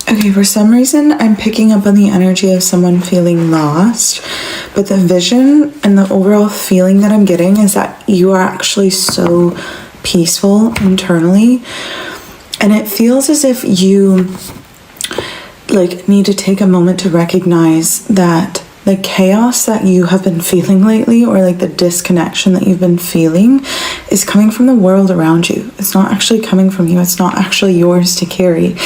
Okay, for some reason, I'm picking up on the energy of someone feeling lost, but the vision and the overall feeling that I'm getting is that you are actually so peaceful internally, and it feels as if you like need to take a moment to recognize that the chaos that you have been feeling lately, or like the disconnection that you've been feeling, is coming from the world around you. It's not actually coming from you. It's not actually yours to carry.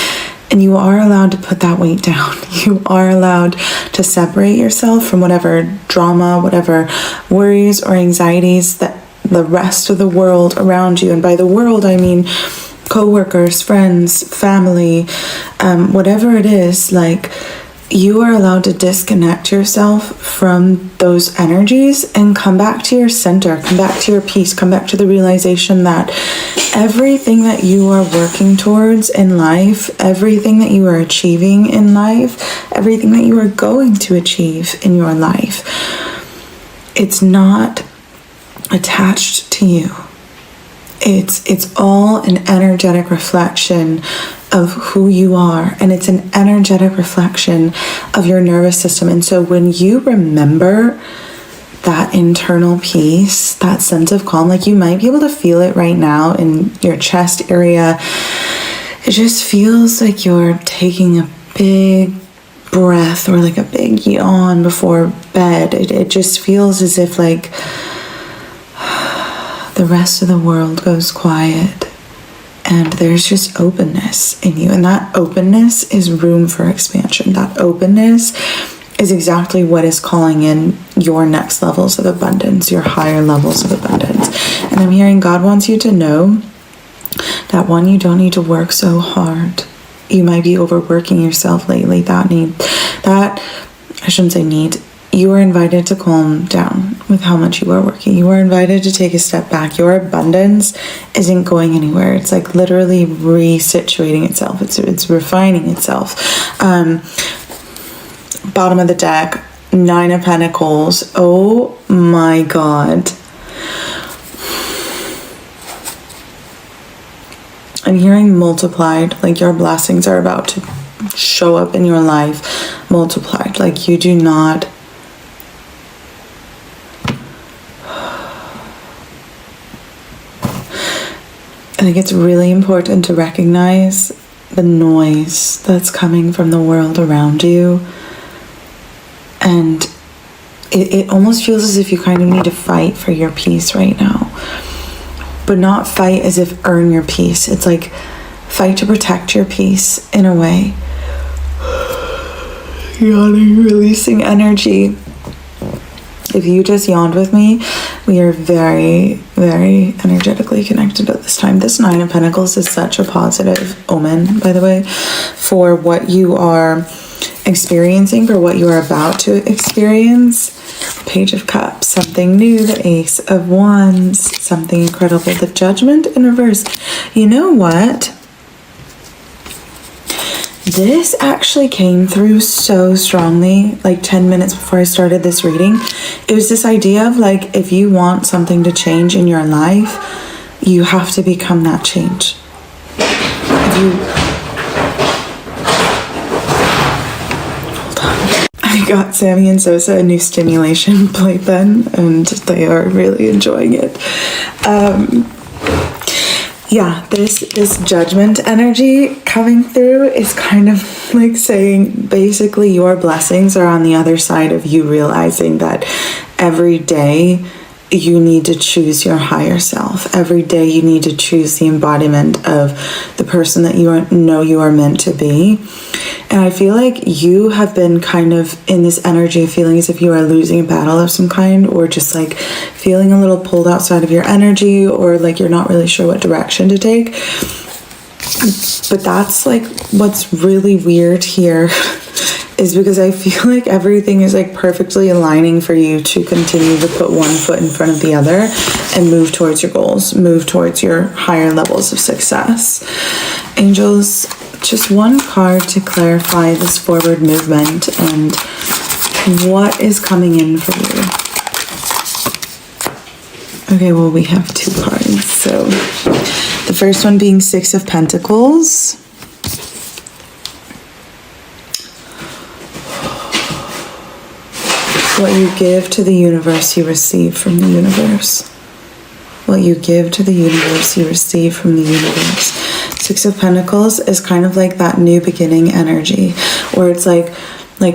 And you are allowed to put that weight down. You are allowed to separate yourself from whatever drama, whatever worries or anxieties that the rest of the world around you, and by the world I mean co-workers, friends, family, whatever it is, like, you are allowed to disconnect yourself from those energies and come back to your center, come back to your peace, come back to the realization that everything that you are working towards in life, everything that you are achieving in life, everything that you are going to achieve in your life, it's not attached to you. It's all an energetic reflection of who you are, and it's an energetic reflection of your nervous system. And so when you remember that internal peace, that sense of calm, like, you might be able to feel it right now in your chest area. It just feels like you're taking a big breath or like a big yawn before bed. It just feels as if like the rest of the world goes quiet, and there's just openness in you. And that openness is room for expansion. That openness is exactly what is calling in your next levels of abundance, your higher levels of abundance. And I'm hearing God wants you to know that, one, you don't need to work so hard. You might be overworking yourself lately. You are invited to calm down with how much you are working. You are invited to take a step back. Your abundance isn't going anywhere. It's like literally resituating itself. It's refining itself. Bottom of the deck, 9 of Pentacles. Oh my God. I'm hearing multiplied, like your blessings are about to show up in your life multiplied. Like, you do not... I think it's really important to recognize the noise that's coming from the world around you. And it almost feels as if you kind of need to fight for your peace right now. But not fight as if earn your peace. It's like fight to protect your peace in a way. Yawning, releasing energy. If you just yawned with me, we are very, very energetically connected at this time. This 9 of Pentacles is such a positive omen, by the way, for what you are experiencing, for what you are about to experience. Page of Cups, something new. The Ace of Wands, something incredible. The Judgment in reverse. You know what? This actually came through so strongly, like 10 minutes before I started this reading. It was this idea of like, if you want something to change in your life, you have to become that change. Hold on. I got Sammy and Sosa a new stimulation playpen, and they are really enjoying it. Yeah, this judgment energy coming through is kind of like saying basically your blessings are on the other side of you realizing that every day you need to choose your higher self. Every day you need to choose the embodiment of the person that you know you are meant to be. And I feel like you have been kind of in this energy of feeling as if you are losing a battle of some kind, or just like feeling a little pulled outside of your energy, or like you're not really sure what direction to take. But that's like what's really weird here is because I feel like everything is like perfectly aligning for you to continue to put one foot in front of the other and move towards your goals, move towards your higher levels of success. Angels, just one card to clarify this forward movement and what is coming in for you. Okay, well, we have 2 cards. So the first one being 6 of Pentacles. What you give to the universe, you receive from the universe. What you give to the universe, you receive from the universe. Six of Pentacles is kind of like that new beginning energy, where it's like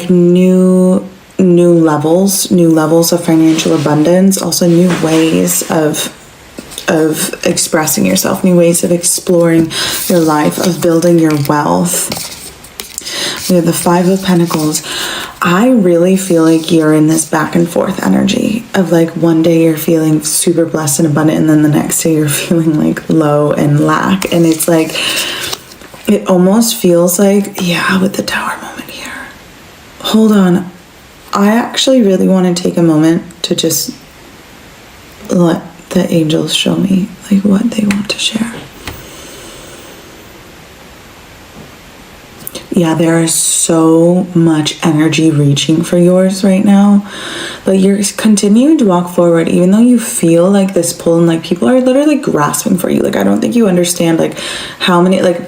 new levels of financial abundance, also new ways of expressing yourself, new ways of exploring your life, of building your wealth. We have the Five of Pentacles. I really feel like you're in this back and forth energy of like one day you're feeling super blessed and abundant, and then the next day you're feeling like low and lack. And it's like, it almost feels like, yeah, with the Tower moment here. Hold on. I actually really want to take a moment to just let the angels show me like what they want to share. Yeah, there is so much energy reaching for yours right now. But you're continuing to walk forward, even though you feel like this pull and like people are literally grasping for you. Like, I don't think you understand like how many, like,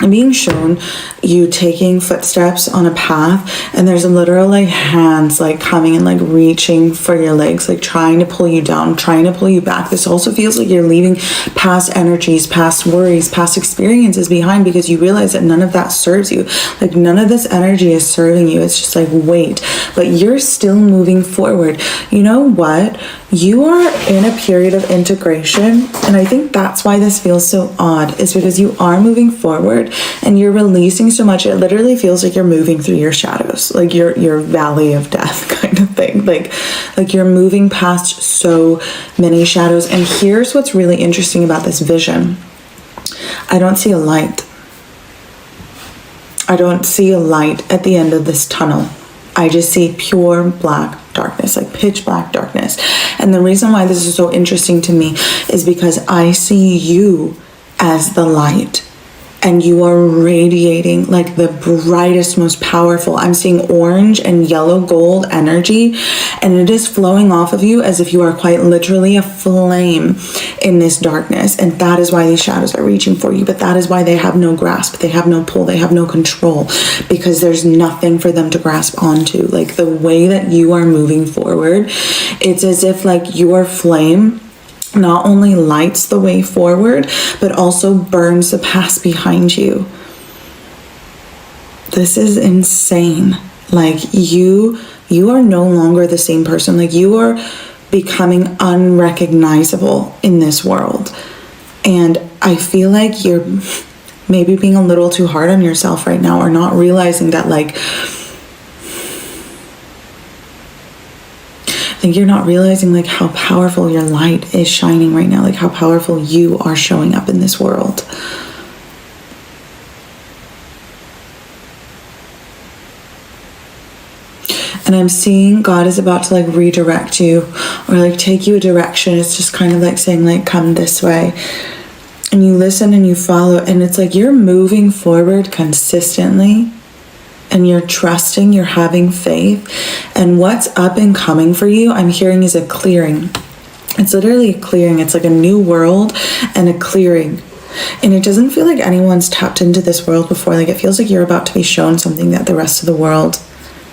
I'm being shown you taking footsteps on a path, and there's a literal like hands like coming and like reaching for your legs, like trying to pull you down, trying to pull you back. This also feels like you're leaving past energies, past worries, past experiences behind, because you realize that none of that serves you. Like, none of this energy is serving you. It's just like, wait, but you're still moving forward. You know what? You are in a period of integration, and I think that's why this feels so odd, is because you are moving forward and you're releasing so much. It literally feels like you're moving through your shadows, like your valley of death kind of thing. Like you're moving past so many shadows. And here's what's really interesting about this vision. I don't see a light. I don't see a light at the end of this tunnel. I just see pure black darkness, like pitch black darkness. And the reason why this is so interesting to me is because I see you as the light, and you are radiating like the brightest, most powerful. I'm seeing orange and yellow gold energy, and it is flowing off of you as if you are quite literally a flame in this darkness. And that is why these shadows are reaching for you. But that is why they have no grasp, they have no pull, they have no control, because there's nothing for them to grasp onto. Like, the way that you are moving forward, it's as if like your flame not only lights the way forward, but also burns the past behind you. This is insane. Like, you are no longer the same person. Like, you are becoming unrecognizable in this world. And I feel like you're maybe being a little too hard on yourself right now, or not realizing that, like, I think you're not realizing like how powerful your light is shining right now, like how powerful you are showing up in this world. And I'm seeing God is about to like redirect you, or like take you a direction. It's just kind of like saying like, come this way. And you listen and you follow, and it's like you're moving forward consistently. And you're trusting, you're having faith. And what's up and coming for you, I'm hearing, is a clearing. It's literally a clearing. It's like a new world and a clearing. And it doesn't feel like anyone's tapped into this world before. Like, it feels like you're about to be shown something that the rest of the world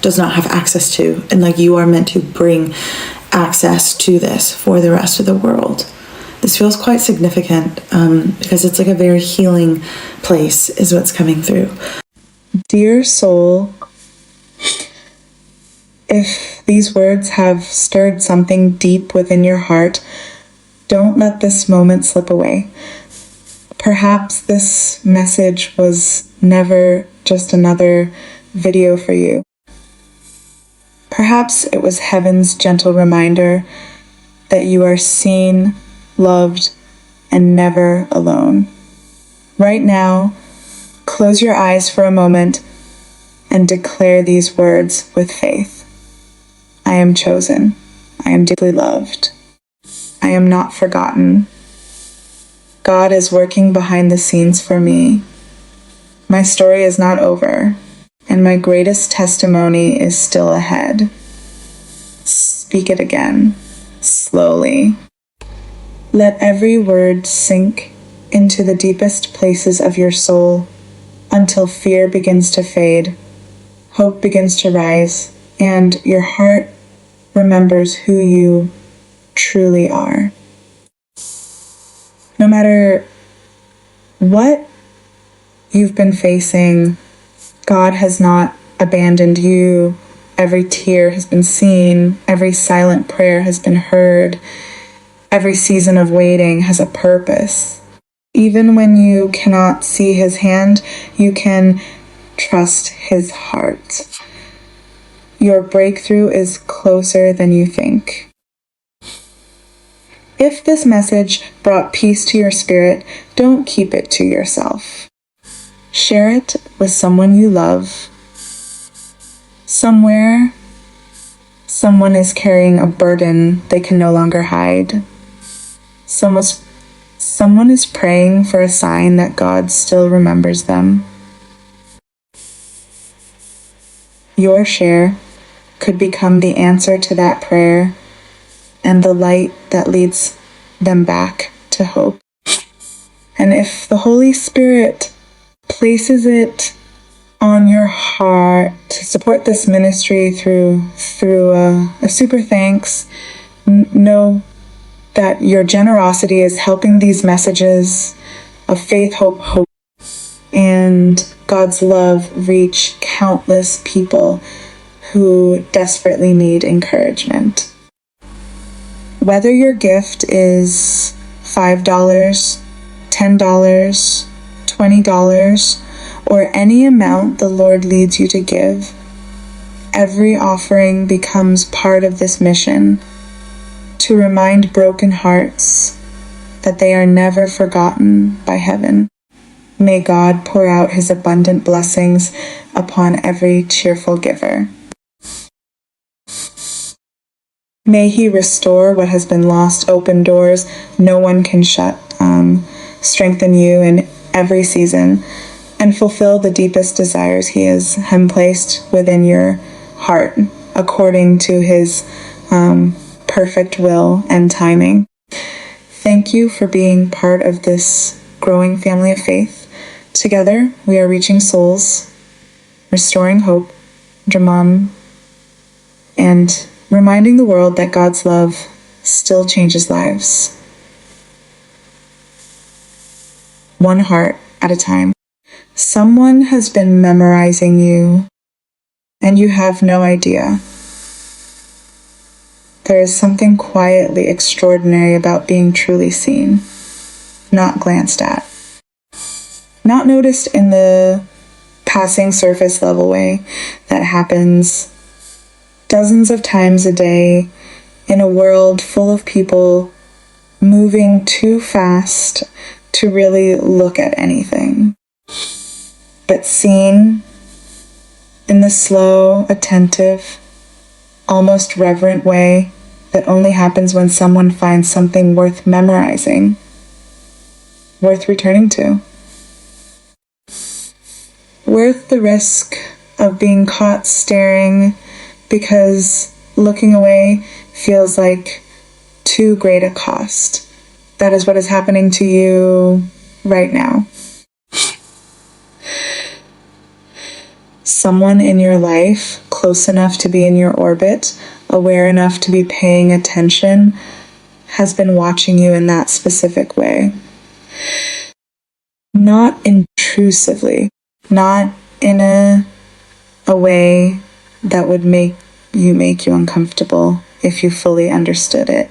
does not have access to. And like, you are meant to bring access to this for the rest of the world. This feels quite significant because it's like a very healing place is what's coming through. Dear soul, if these words have stirred something deep within your heart, don't let this moment slip away. Perhaps this message was never just another video for you. Perhaps it was heaven's gentle reminder that you are seen, loved, and never alone. Right now, close your eyes for a moment and declare these words with faith. I am chosen. I am deeply loved. I am not forgotten. God is working behind the scenes for me. My story is not over, and my greatest testimony is still ahead. Speak it again, slowly. Let every word sink into the deepest places of your soul, until fear begins to fade, hope begins to rise, and your heart remembers who you truly are. No matter what you've been facing, God has not abandoned you. Every tear has been seen. Every silent prayer has been heard. Every season of waiting has a purpose. Even when you cannot see his hand, you can trust his heart. Your breakthrough is closer than you think. If this message brought peace to your spirit, don't keep it to yourself. Share it with someone you love. Somewhere, someone is carrying a burden they can no longer hide. Someone is praying for a sign that God still remembers them. Your share could become the answer to that prayer and the light that leads them back to hope. And if the Holy Spirit places it on your heart to support this ministry through a super thanks, know that your generosity is helping these messages of faith, hope, and God's love reach countless people who desperately need encouragement. Whether your gift is $5, $10, $20, or any amount the Lord leads you to give, every offering becomes part of this mission to remind broken hearts that they are never forgotten by heaven. May God pour out his abundant blessings upon every cheerful giver. May he restore what has been lost, open doors no one can shut, strengthen you in every season, and fulfill the deepest desires he has placed within your heart according to his perfect will and timing. Thank you for being part of this growing family of faith. Together, we are reaching souls, restoring hope, Dramam, and reminding the world that God's love still changes lives. One heart at a time. Someone has been memorizing you, and you have no idea. There is something quietly extraordinary about being truly seen, not glanced at, not noticed in the passing surface level way that happens dozens of times a day in a world full of people moving too fast to really look at anything, but seen in the slow, attentive, almost reverent way that only happens when someone finds something worth memorizing, worth returning to. Worth the risk of being caught staring because looking away feels like too great a cost. That is what is happening to you right now. Someone in your life, close enough to be in your orbit, aware enough to be paying attention, has been watching you in that specific way. Not intrusively, not in a way that would make you uncomfortable if you fully understood it.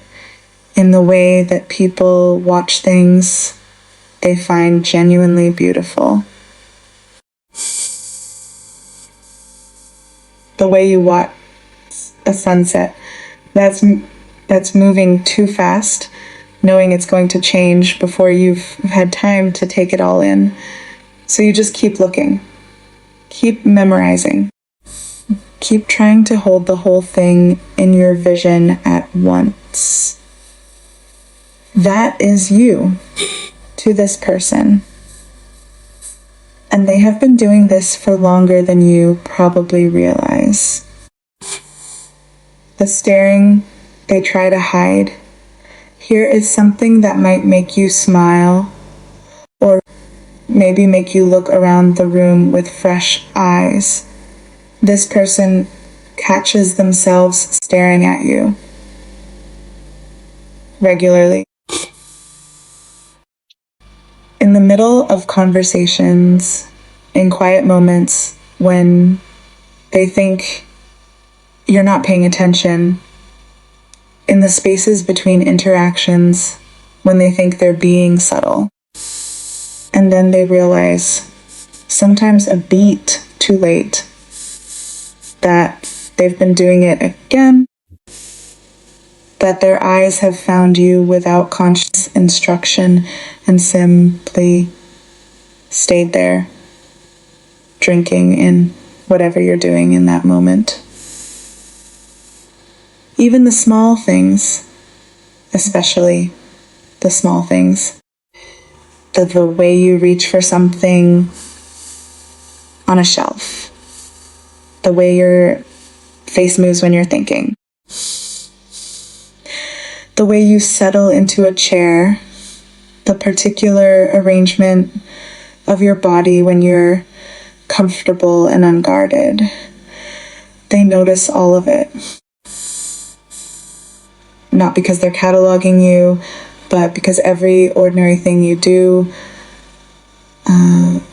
In the way that people watch things they find genuinely beautiful. The way you watch a sunset that's moving too fast, knowing it's going to change before you've had time to take it all in. So you just keep looking, keep memorizing, keep trying to hold the whole thing in your vision at once. That is you to this person. And they have been doing this for longer than you probably realize. The staring they try to hide. Here is something that might make you smile, or maybe make you look around the room with fresh eyes. This person catches themselves staring at you regularly. In the middle of conversations, in quiet moments when they think you're not paying attention, in the spaces between interactions when they think they're being subtle. And then they realize, sometimes a beat too late, that they've been doing it again, that their eyes have found you without conscious instruction and simply stayed there, drinking in whatever you're doing in that moment. Even the small things, especially the small things, the way you reach for something on a shelf, the way your face moves when you're thinking, the way you settle into a chair, the particular arrangement of your body when you're comfortable and unguarded. They notice all of it. Not because they're cataloging you, but because every ordinary thing you do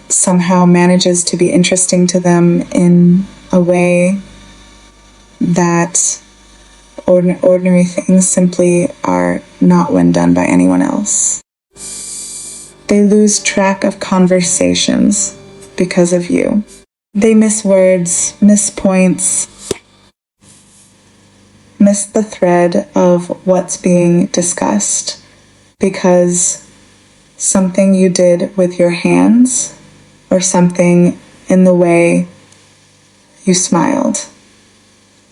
somehow manages to be interesting to them in a way that ordinary things simply are not when done by anyone else. They lose track of conversations because of you. They miss words, miss points, miss the thread of what's being discussed because something you did with your hands or something in the way you smiled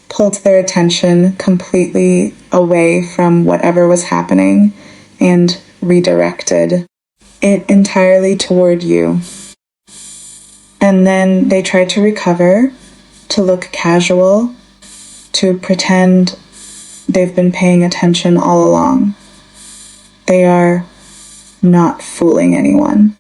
pulled their attention completely away from whatever was happening and redirected it entirely toward you. And then they try to recover, to look casual, to pretend they've been paying attention all along. They are not fooling anyone.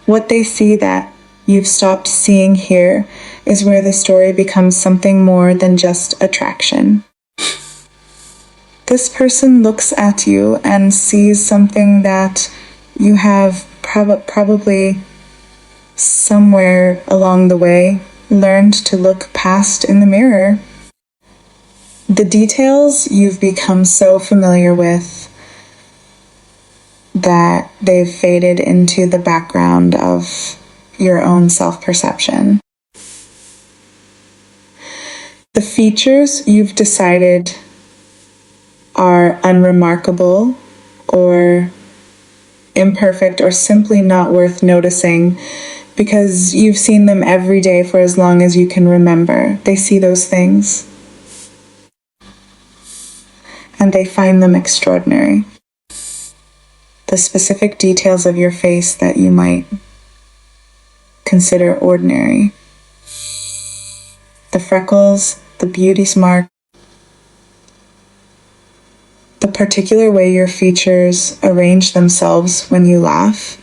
What they see that you've stopped seeing here is where the story becomes something more than just attraction. This person looks at you and sees something that you have probably somewhere along the way learned to look past in the mirror. The details you've become so familiar with that they've faded into the background of your own self-perception. The features you've decided are unremarkable or imperfect or simply not worth noticing because you've seen them every day for as long as you can remember. They see those things and they find them extraordinary. The specific details of your face that you might consider ordinary. The freckles, the beauty mark, the particular way your features arrange themselves when you laugh.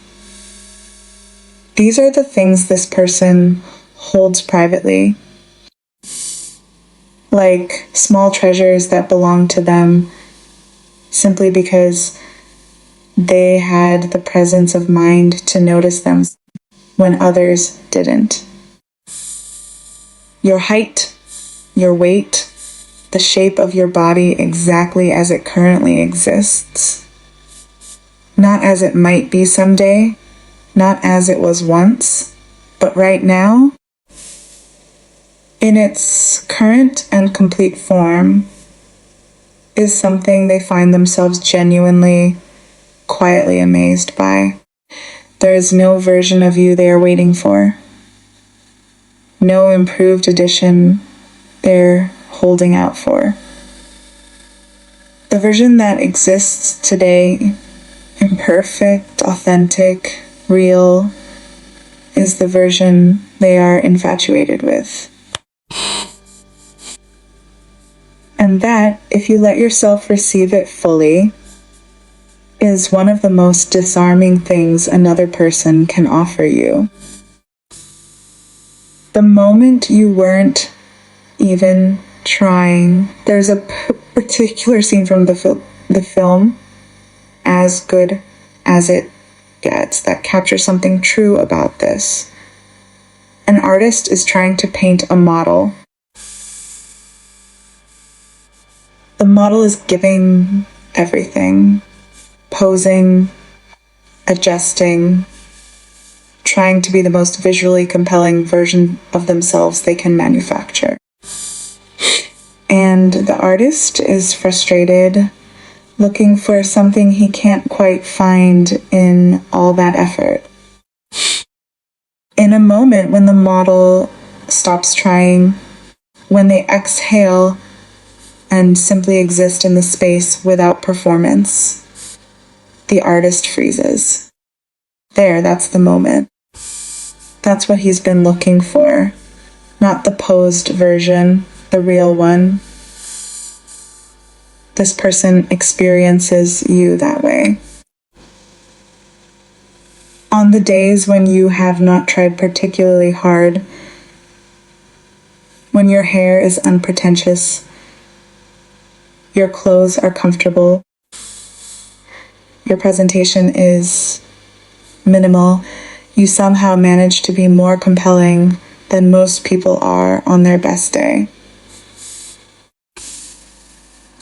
These are the things this person holds privately, like small treasures that belong to them simply because they had the presence of mind to notice them when others didn't. Your height, your weight, the shape of your body exactly as it currently exists, not as it might be someday, not as it was once, but right now, in its current and complete form, is something they find themselves genuinely, quietly amazed by. There is no version of you they are waiting for, no improved edition they're holding out for. The version that exists today, imperfect, authentic, real, is the version they are infatuated with. And that, if you let yourself receive it fully, is one of the most disarming things another person can offer you. The moment you weren't even trying. There's a particular scene from the film, As Good as It Gets, that captures something true about this. An artist is trying to paint a model. The model is giving everything, posing, adjusting, trying to be the most visually compelling version of themselves they can manufacture. And the artist is frustrated, looking for something he can't quite find in all that effort. In a moment when the model stops trying, when they exhale and simply exist in the space without performance, the artist freezes. There, that's the moment. That's what he's been looking for, not the posed version, the real one. This person experiences you that way. On the days when you have not tried particularly hard, when your hair is unpretentious, your clothes are comfortable, your presentation is minimal, you somehow manage to be more compelling than most people are on their best day.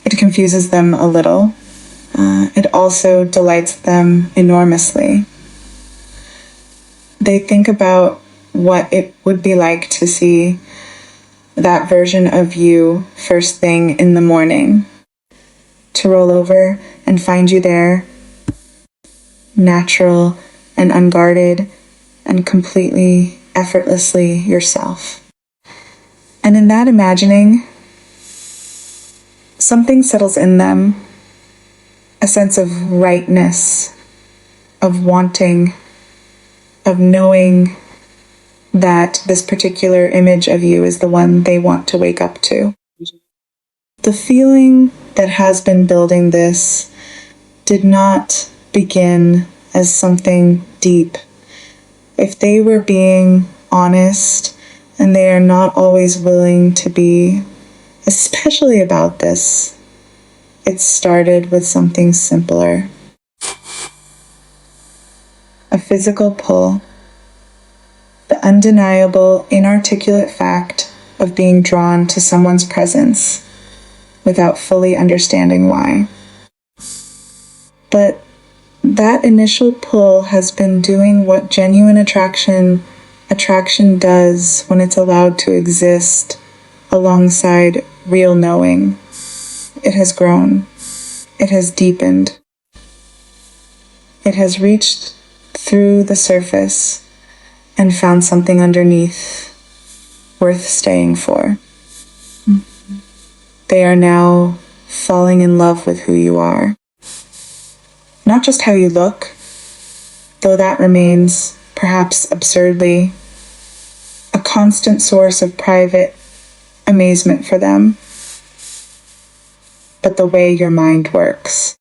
It confuses them a little. It also delights them enormously. They think about what it would be like to see that version of you first thing in the morning, to roll over and find you there, natural and unguarded and completely effortlessly yourself. And in that imagining, something settles in them, a sense of rightness, of wanting, of knowing that this particular image of you is the one they want to wake up to. The feeling that has been building this did not begin as something deep. If they were being honest, and they are not always willing to be, especially about this, it started with something simpler. A physical pull. The undeniable, inarticulate fact of being drawn to someone's presence without fully understanding why. But that initial pull has been doing what genuine attraction does when it's allowed to exist alongside real knowing. It has grown. It has deepened. It has reached through the surface and found something underneath worth staying for. They are now falling in love with who you are. Not just how you look, though that remains, perhaps absurdly, a constant source of private amazement for them, but the way your mind works.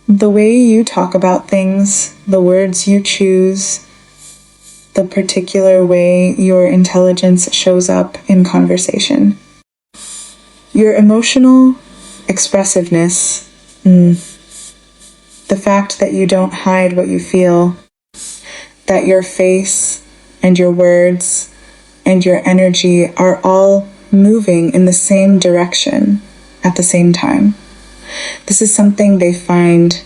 The way you talk about things, the words you choose, the particular way your intelligence shows up in conversation. Your emotional expressiveness, the fact that you don't hide what you feel, that your face and your words and your energy are all moving in the same direction at the same time. This is something they find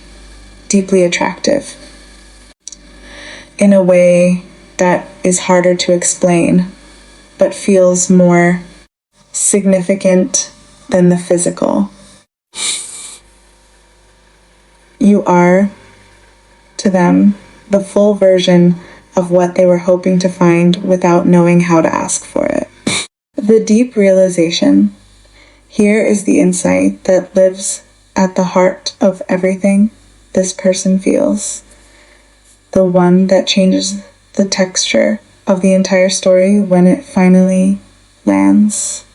deeply attractive in a way that is harder to explain, but feels more significant than the physical. You are, to them, the full version of what they were hoping to find without knowing how to ask for it. The deep realization. Here is the insight that lives at the heart of everything this person feels. The one that changes the texture of the entire story when it finally lands.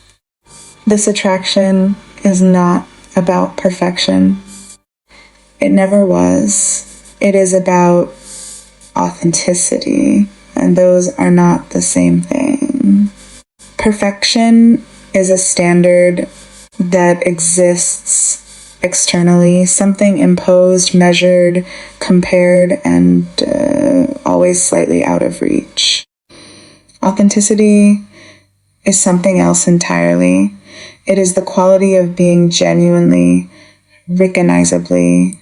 This attraction is not about perfection. It never was. It is about authenticity and those are not the same thing. Perfection is a standard that exists externally, something imposed, measured, compared, and always slightly out of reach. Authenticity is something else entirely. It is the quality of being genuinely, recognizably,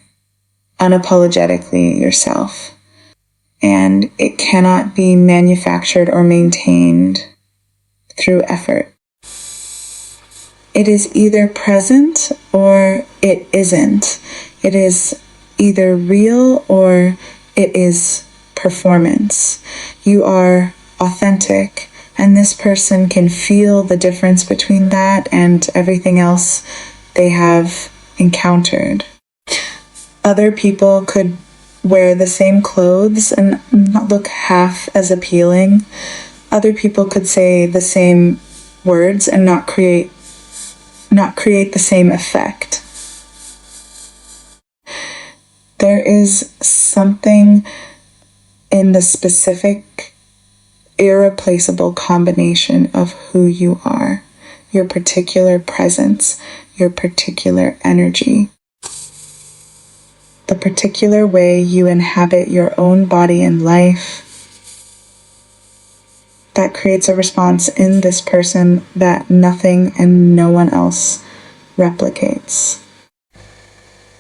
unapologetically yourself. And it cannot be manufactured or maintained through effort. It is either present or it isn't. It is either real or it is performance. You are authentic, and this person can feel the difference between that and everything else they have encountered. Other people could wear the same clothes and not look half as appealing. Other people could say the same words and not create the same effect. There is something in the specific, irreplaceable combination of who you are, your particular presence, your particular energy, the particular way you inhabit your own body and life, that creates a response in this person that nothing and no one else replicates.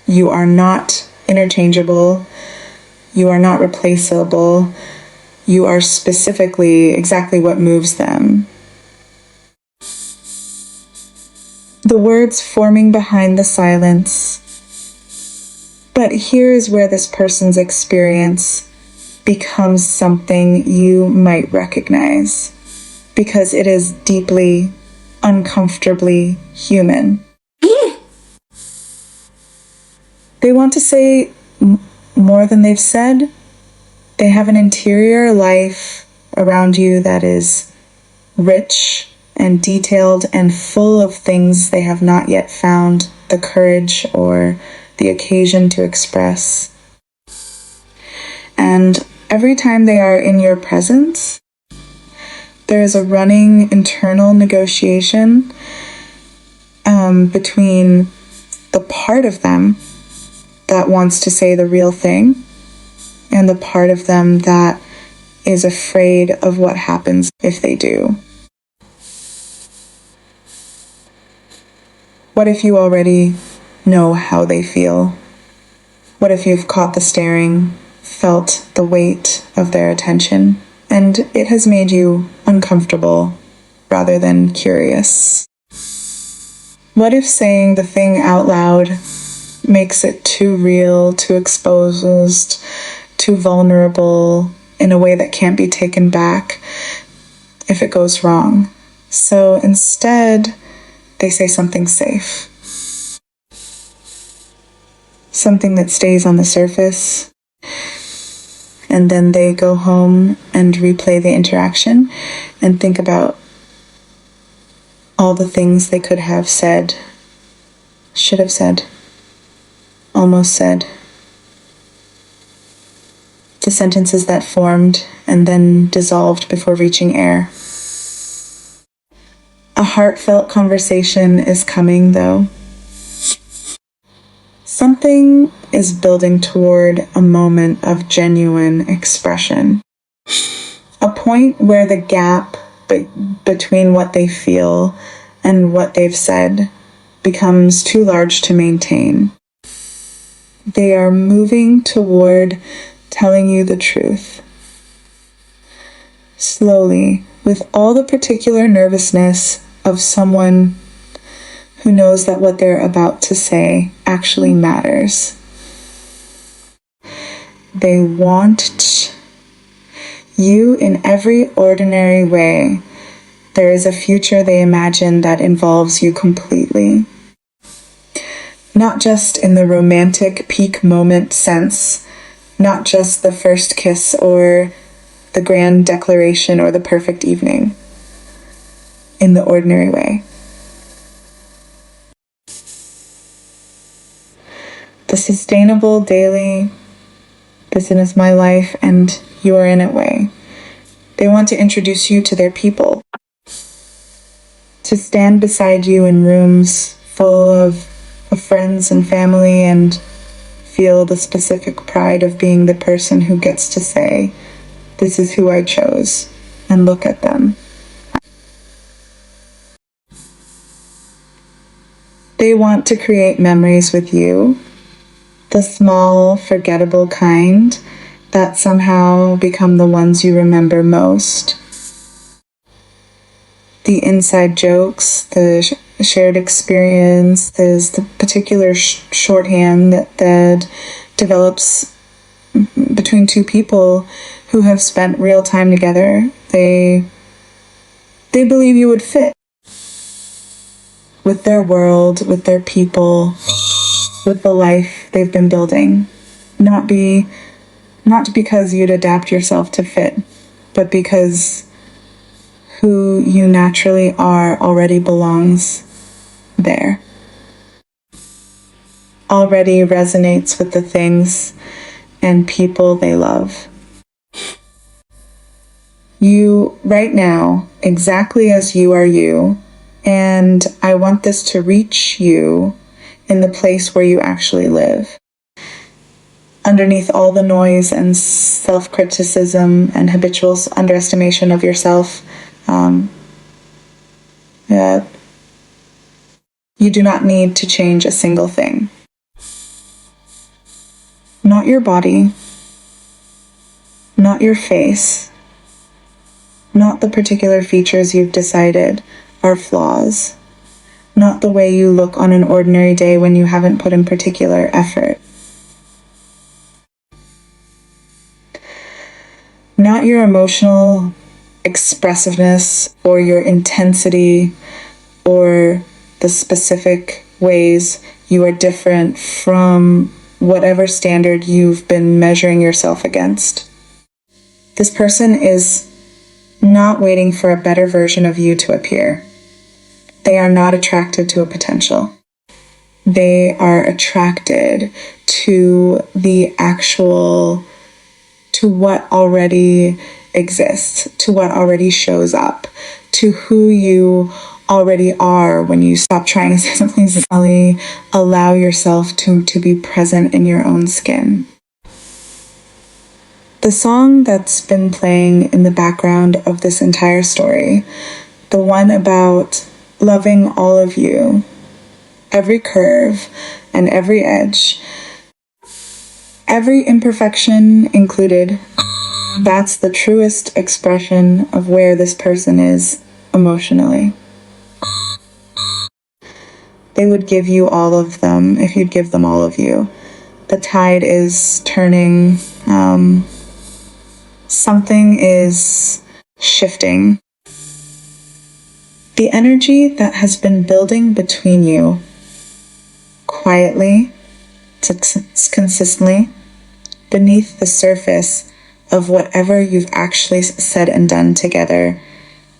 You are not interchangeable. You are not replaceable. You are specifically exactly what moves them. The words forming behind the silence. But here is where this person's experience becomes something you might recognize, because it is deeply, uncomfortably human. They want to say more than they've said. They have an interior life around you that is rich and detailed and full of things they have not yet found the courage or the occasion to express. And every time they are in your presence, there is a running internal negotiation between the part of them that wants to say the real thing and the part of them that is afraid of what happens if they do. What if you already know how they feel? What if you've caught the staring, felt the weight of their attention, and it has made you uncomfortable rather than curious? What if saying the thing out loud makes it too real, too exposed, too vulnerable, in a way that can't be taken back if it goes wrong? So instead, they say something safe. Something that stays on the surface. And then they go home and replay the interaction and think about all the things they could have said, should have said, almost said. The sentences that formed and then dissolved before reaching air. A heartfelt conversation is coming, though. Something is building toward a moment of genuine expression. A point where the gap between what they feel and what they've said becomes too large to maintain. They are moving toward telling you the truth. Slowly, with all the particular nervousness of someone who knows that what they're about to say actually matters. They want you in every ordinary way. There is a future they imagine that involves you completely. Not just in the romantic peak moment sense, not just the first kiss or the grand declaration or the perfect evening. In the ordinary way. The sustainable daily, this is my life and you are in it way. They want to introduce you to their people, to stand beside you in rooms full of friends and family and feel the specific pride of being the person who gets to say, "This is who I chose," and look at them. They want to create memories with you, the small, forgettable kind that somehow become the ones you remember most. The inside jokes, the shared experience, there's the particular shorthand that develops between two people who have spent real time together. They believe you would fit with their world, with their people, with the life they've been building. Not because you'd adapt yourself to fit, but because who you naturally are already belongs there. Already resonates with the things and people they love. You, right now, exactly as you are you, and I want this to reach you in the place where you actually live. Underneath all the noise and self-criticism and habitual underestimation of yourself, you do not need to change a single thing. Not your body, not your face, not the particular features you've decided are flaws, not the way you look on an ordinary day when you haven't put in particular effort. Not your emotional expressiveness or your intensity or the specific ways you are different from whatever standard you've been measuring yourself against. This person is not waiting for a better version of you to appear. They are not attracted to a potential. They are attracted to to what already exists, to what already shows up, to who you already are when you stop trying to simply allow yourself to be present in your own skin. The song that's been playing in the background of this entire story, the one about loving all of you, every curve and every edge, every imperfection included, that's the truest expression of where this person is emotionally. They would give you all of them if you'd give them all of you. The tide is turning. Something is shifting. The energy that has been building between you quietly, consistently, beneath the surface of whatever you've actually said and done together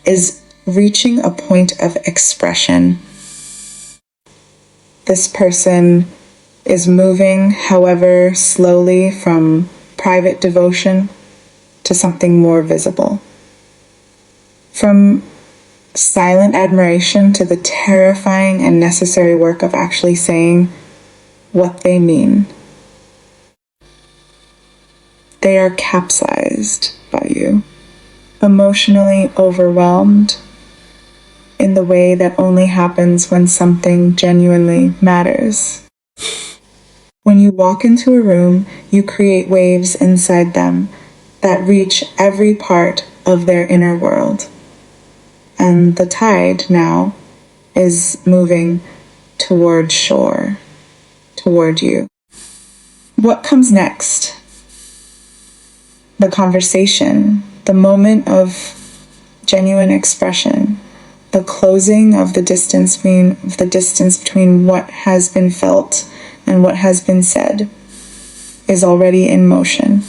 is reaching a point of expression. This person is moving, however slowly, from private devotion to something more visible. From silent admiration to the terrifying and necessary work of actually saying what they mean. They are capsized by you, emotionally overwhelmed in the way that only happens when something genuinely matters. When you walk into a room, you create waves inside them that reach every part of their inner world. And the tide now is moving toward shore, toward you. What comes next? The conversation, the moment of genuine expression, the closing of the distance between what has been felt and what has been said is already in motion.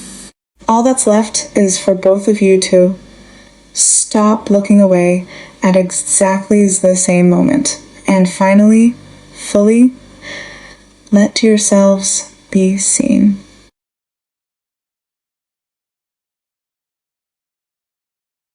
All that's left is for both of you to stop looking away at exactly the same moment and finally, fully let yourselves be seen.